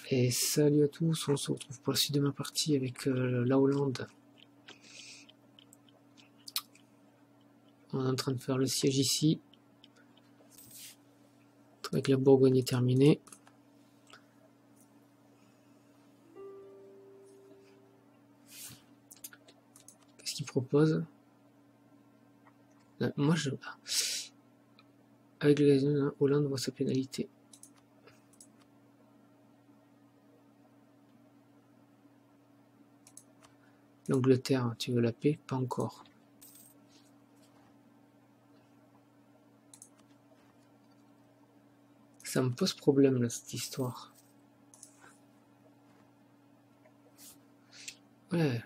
Et salut à tous, on se retrouve pour la suite de ma partie avec la Hollande. On est en train de faire le siège ici. Avec la Bourgogne est terminée. Qu'est-ce qu'il propose? Moi je... Avec la Hollande voit sa pénalité. L'Angleterre, tu veux la paix? Pas encore. Ça me pose problème là, cette histoire. Ouais,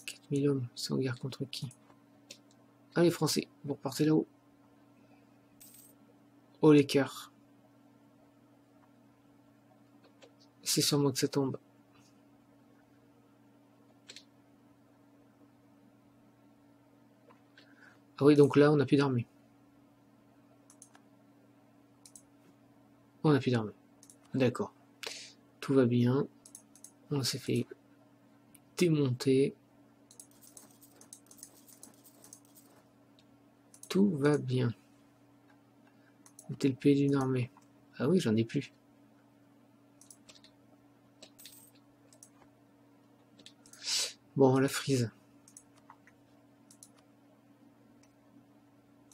4000 hommes, c'est en guerre contre qui? Allez Français, vous repartez là-haut. Oh les cœurs. C'est sur moi que ça tombe. Ah oui, donc là, on n'a plus d'armée. On n'a plus d'armée. D'accord. Tout va bien. On s'est fait démonter. Tout va bien. T'es le pays d'une armée. Ah oui, j'en ai plus. Bon, la frise.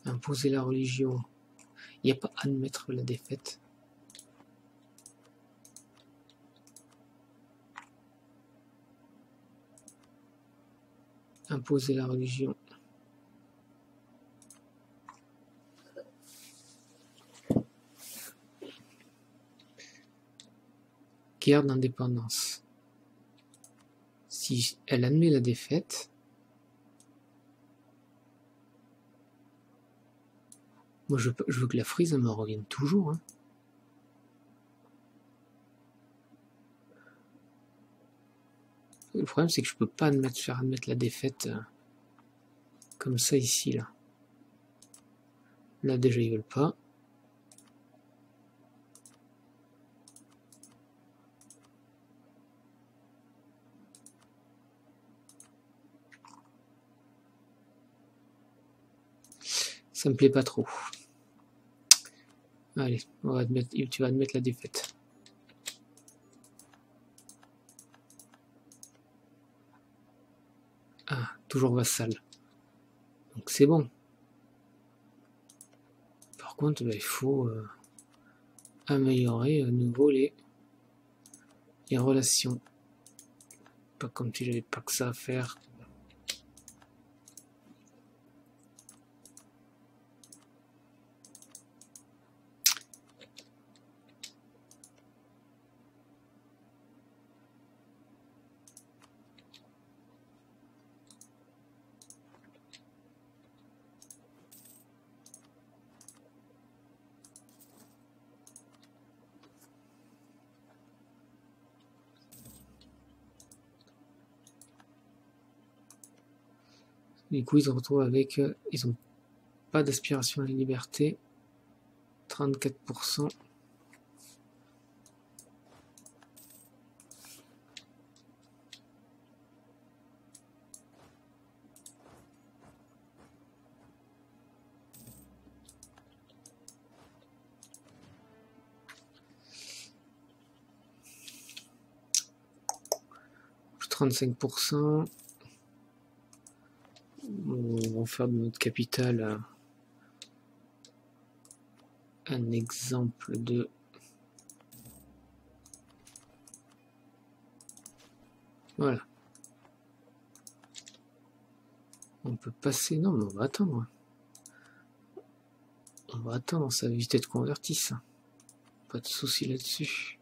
Imposer la religion. Il n'y a pas à admettre la défaite. Imposer la religion. Guerre d'indépendance. Si elle admet la défaite, moi je veux que la frise me revienne toujours. Hein. Le problème c'est que je peux pas faire admettre la défaite comme ça ici là. Là déjà ils veulent pas. Ça me plaît pas trop. Allez, on va admettre, tu vas admettre la défaite. Ah, toujours vassal. Donc c'est bon. Par contre, il faut améliorer à nouveau les relations. Pas comme si j'avais pas que ça à faire. Du coup, ils se retrouvent avec... ils n'ont pas d'aspiration à la liberté. 34%. Plus 35%. On va faire de notre capital un exemple de... Voilà. On peut passer... Non, mais on va attendre. On va attendre, ça va vite être converti, ça. Pas de souci là-dessus.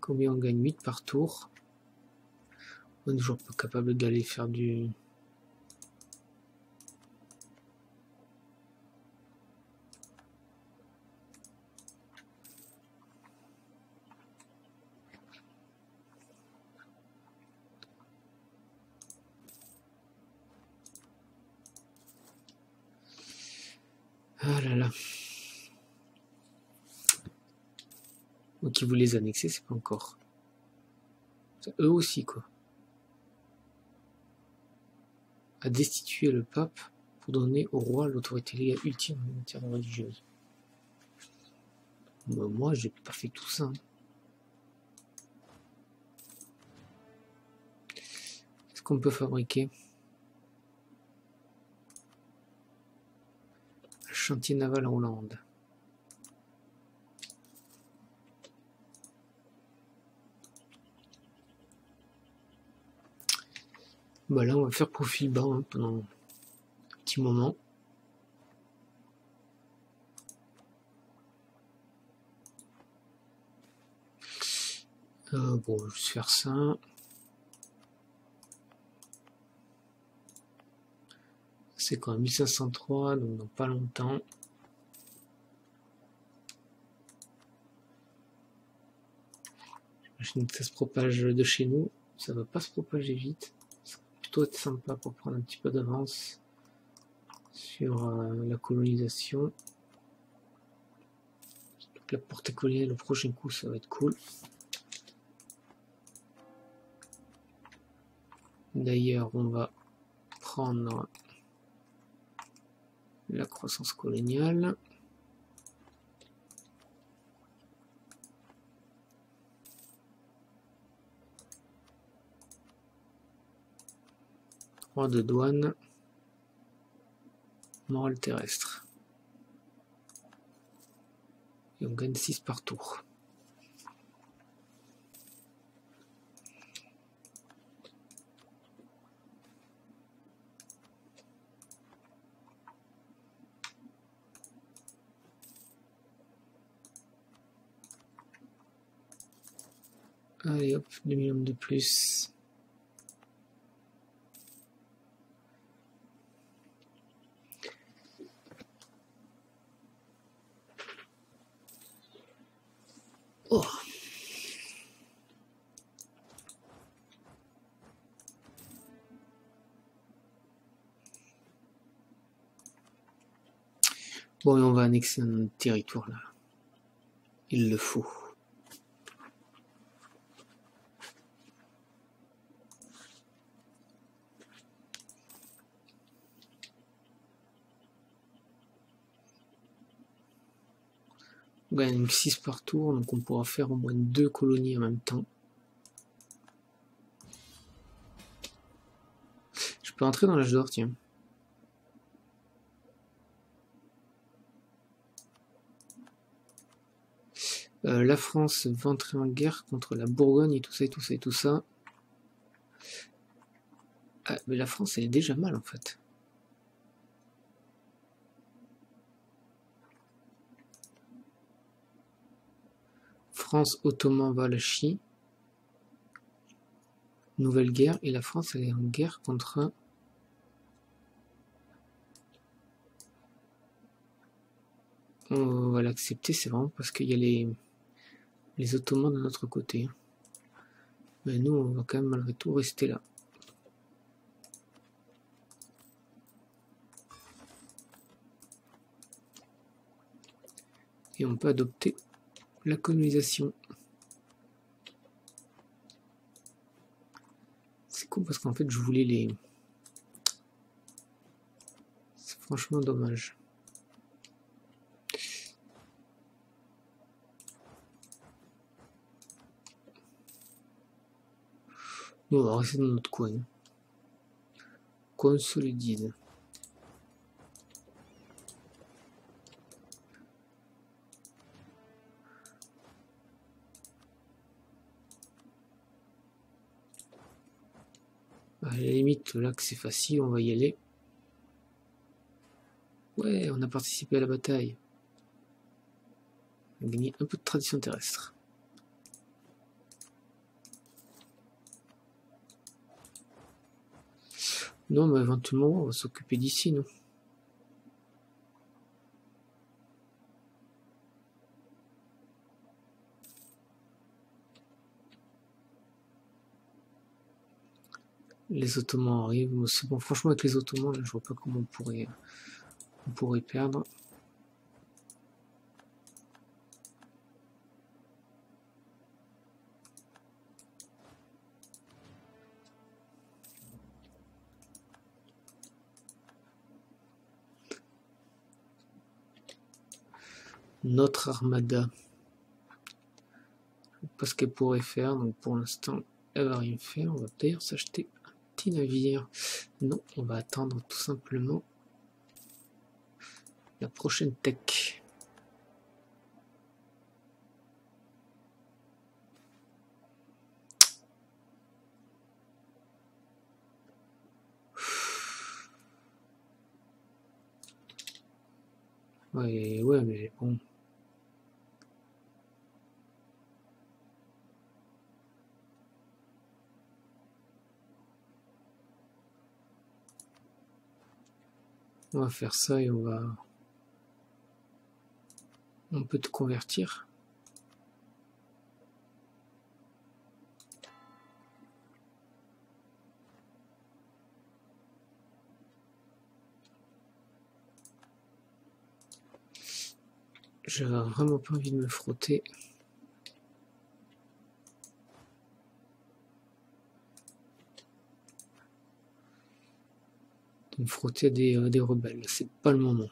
Combien on gagne? 8 par tour. On est toujours pas capable d'aller faire du... Ah là là. Donc ils voulaient les annexer, c'est pas encore. Eux aussi, quoi. À destituer le pape pour donner au roi l'autorité légale ultime en matière religieuse. Moi, j'ai pas fait tout ça. Qu'est-ce qu'on peut fabriquer? Un chantier naval en Hollande. Bah là, on va faire profil bas hein, pendant un petit moment. Bon, je vais juste faire ça. C'est quand même 1503, donc dans pas longtemps. J'imagine que ça se propage de chez nous. Ça va pas se propager vite. Ça va plutôt être sympa pour prendre un petit peu d'avance sur la colonisation. Donc la portée coloniale, le prochain coup, ça va être cool. D'ailleurs, on va prendre la croissance coloniale. Droit de douane. Morale terrestre. Et on gagne 6 par tour. Allez hop, 2 millions de plus. Oh. Bon, et on va annexer un territoire là. Il le faut. On gagne 6 par tour, donc on pourra faire au moins 2 colonies en même temps. Je peux entrer dans l'âge d'or, tiens. La France va entrer en guerre contre la Bourgogne et tout ça et tout ça et tout ça. Ah, mais la France, elle est déjà mal en fait. France ottoman Valachie. Nouvelle guerre. Et la France, elle est en guerre contre... On va l'accepter, c'est vraiment parce qu'il y a les Ottomans de notre côté. Mais nous, on va quand même malgré tout rester là. Et on peut adopter la colonisation. C'est cool parce qu'en fait, je voulais les... C'est franchement dommage. Nous, on va rester dans notre coin. Consolidide. À la limite, là que c'est facile, on va y aller. Ouais, on a participé à la bataille. On a gagné un peu de tradition terrestre. Non, mais éventuellement, on va s'occuper d'ici, nous. Les Ottomans arrivent. C'est bon, franchement, avec les Ottomans, là, je vois pas comment on pourrait perdre. notre armada. Je sais pas ce qu'elle pourrait faire, donc pour l'instant, elle va rien faire. On va d'ailleurs s'acheter un petit navire. Non, on va attendre tout simplement la prochaine tech. Ouais, mais bon. On va faire ça et on peut te convertir. J'ai vraiment pas envie de me frotter. De me frotter à des rebelles, c'est pas le moment.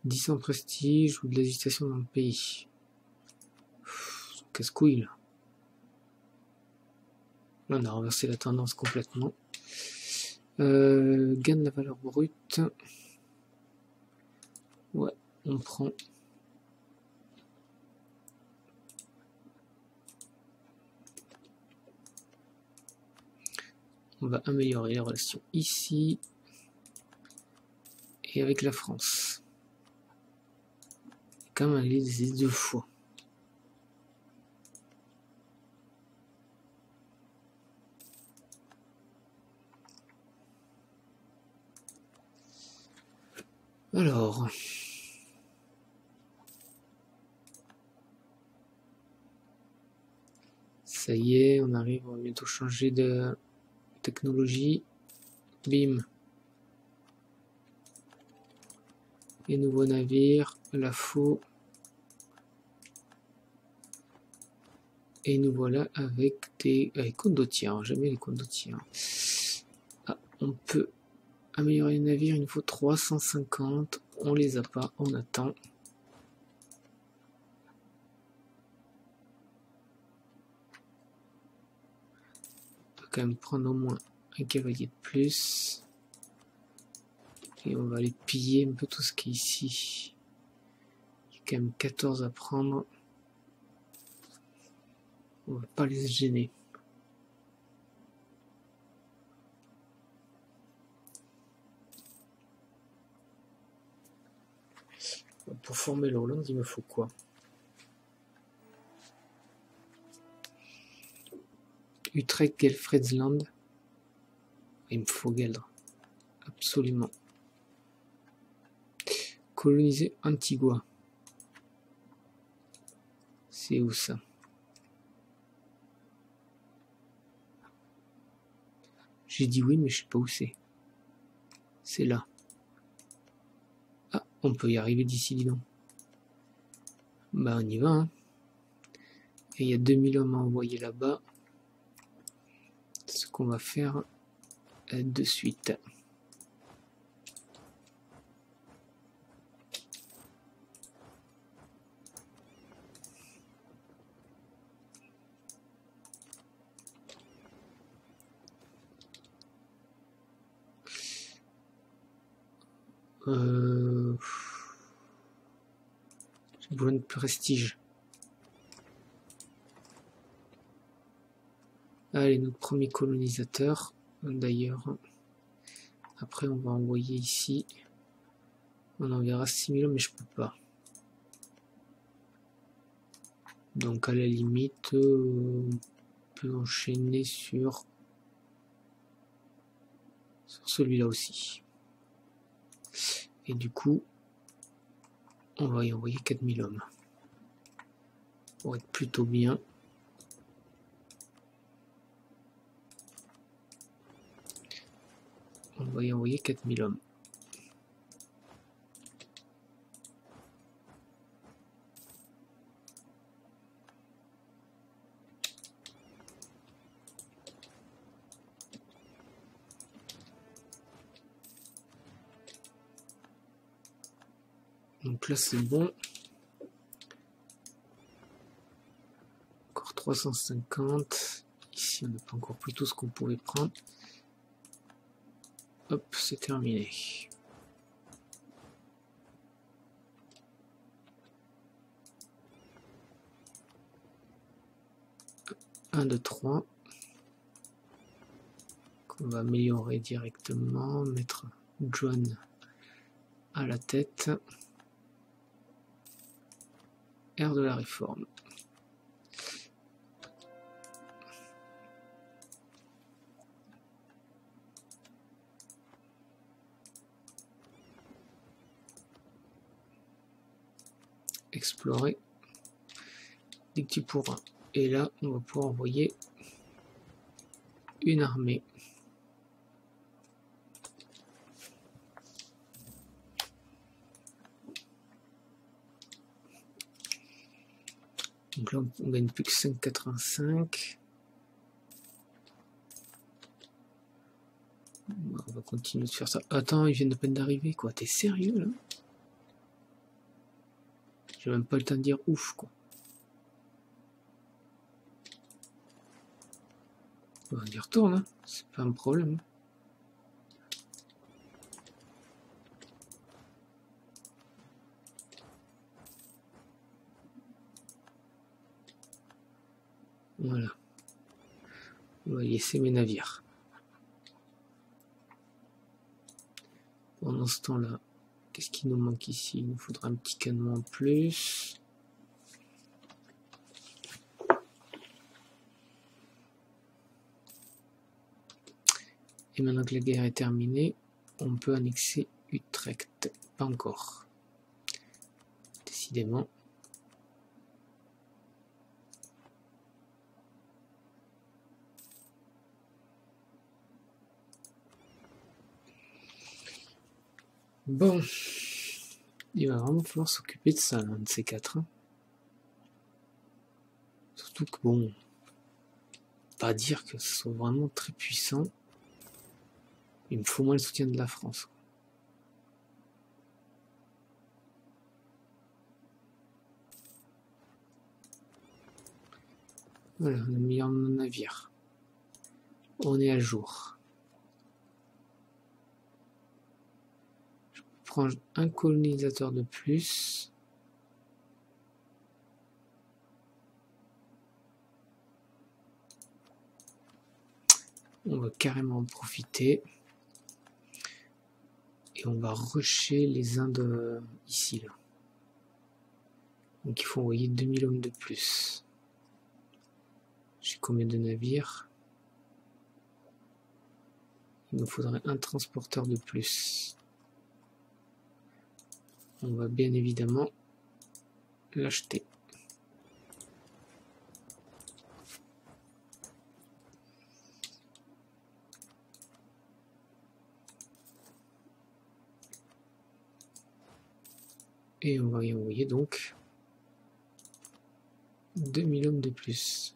10 en prestige ou de l'hésitation dans le pays. Casse-couille là. Là on a renversé la tendance complètement. Gain de la valeur brute. Ouais, on prend. On va améliorer les relations ici et avec la France. Quand même les 2 fois. Alors. Ça y est, on arrive, on va bientôt changer de technologie. Bim. Les nouveaux navires, la faux. Et nous voilà avec des condottiers, jamais les condottiers. Ah, on peut améliorer les navires, il nous faut 350. On les a pas, on attend. On va quand même prendre au moins un cavalier de plus. Et on va aller piller un peu tout ce qui est ici. Il y a quand même 14 à prendre. On va pas les gêner. Pour former l'Hollande, il me faut quoi? Utrecht, Gelfredsland. Il me faut Gueldre. Absolument. Coloniser Antigua. C'est où ça? J'ai dit oui, mais je sais pas où c'est. C'est là. Ah, on peut y arriver d'ici, dis donc. Bah, on y va, hein. Et il y a 2000 hommes à envoyer là-bas. Ce qu'on va faire de suite. J'ai besoin de prestige. Allez, notre premier colonisateur. D'ailleurs, après on va envoyer ici. On enverra 6000 hommes, mais je peux pas. Donc à la limite, on peut enchaîner sur celui-là aussi. Et du coup, on va y envoyer 4000 hommes. Pour être plutôt bien. On va y envoyer 4000 hommes. Donc là c'est bon. Encore 350. Ici on n'a pas encore pris tout ce qu'on pouvait prendre. Hop, c'est terminé. Un, 2, 3. On va améliorer directement, mettre John à la tête. Air de la réforme. Explorer dès que tu pourras. Et là, on va pouvoir envoyer une armée. Donc là, on gagne plus que 5,85. On va continuer de faire ça. Attends, ils viennent à peine d'arriver, quoi. T'es sérieux, là? J'ai même pas le temps de dire ouf, quoi. On y retourne, hein. C'est pas un problème. Voilà. On va laisser mes navires. Pendant ce temps-là, qu'est-ce qui nous manque ici? Il nous faudra un petit canon en plus. Et maintenant que la guerre est terminée, on peut annexer Utrecht. Pas encore. Décidément. Bon. Il va vraiment falloir s'occuper de ça, l'un de ces quatre. Hein. Surtout que bon, pas dire que ce soit vraiment très puissant. Il me faut moins le soutien de la France. Voilà, on a mis en navire. On est à jour. Je prends un colonisateur de plus. On va carrément en profiter. Et on va rusher les Indes ici, là. Donc il faut envoyer 2000 hommes de plus. J'ai combien de navires? Il nous faudrait un transporteur de plus. On va bien évidemment l'acheter. Et on va y envoyer donc 2000 hommes de plus.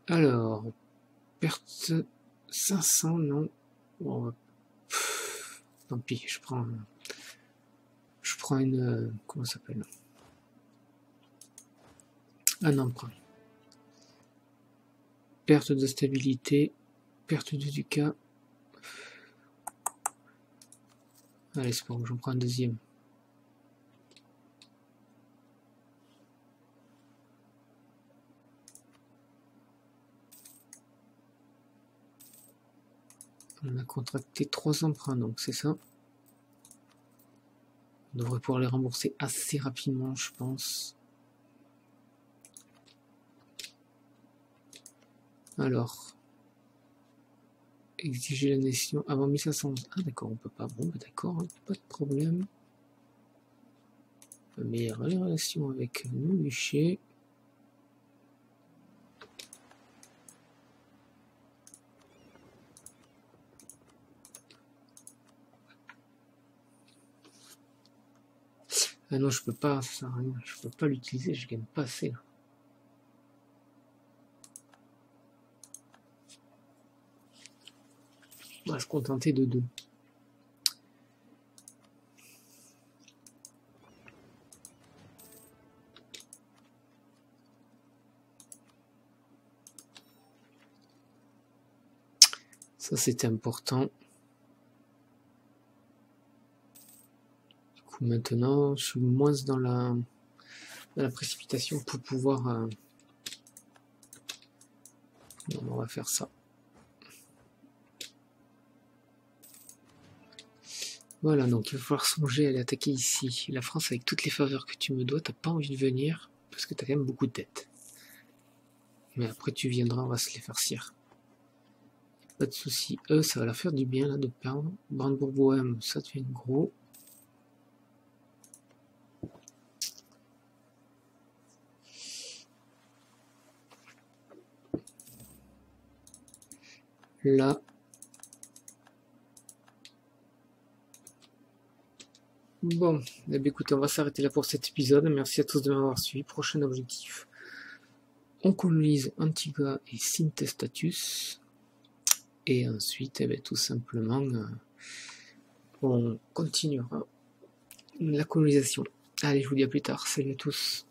Alors, perte 500, non. Bon, tant pis, je prends une, comment ça s'appelle? Un emprunt. Perte de stabilité, perte de ducat. Allez, c'est bon, j'en prends un deuxième. On a contracté 3 emprunts, donc c'est ça. On devrait pouvoir les rembourser assez rapidement, je pense. Alors, exiger la nation avant 1511. Ah d'accord, on peut pas. Bon, bah d'accord, hein, pas de problème. Améliorer les relations avec nos duchés. Ah non, je peux pas, ça sert à rien. Je peux pas l'utiliser, je gagne pas assez là. On va se contenter de 2. Ça, c'était important. Du coup, maintenant, je suis moins dans la précipitation pour pouvoir... Non, on va faire ça. Voilà, donc il va falloir songer à aller attaquer ici. La France, avec toutes les faveurs que tu me dois, t'as pas envie de venir, parce que t'as quand même beaucoup de dettes. Mais après tu viendras, on va se les farcir. Pas de soucis. Eux, ça va leur faire du bien là de perdre. Brandebourg-Bohème, ça devient gros. Là. Bon, eh bien, écoutez, on va s'arrêter là pour cet épisode. Merci à tous de m'avoir suivi. Prochain objectif. On colonise Antigua et Sintestatus. Et ensuite, eh bien, tout simplement, on continuera la colonisation. Allez, je vous dis à plus tard. Salut à tous.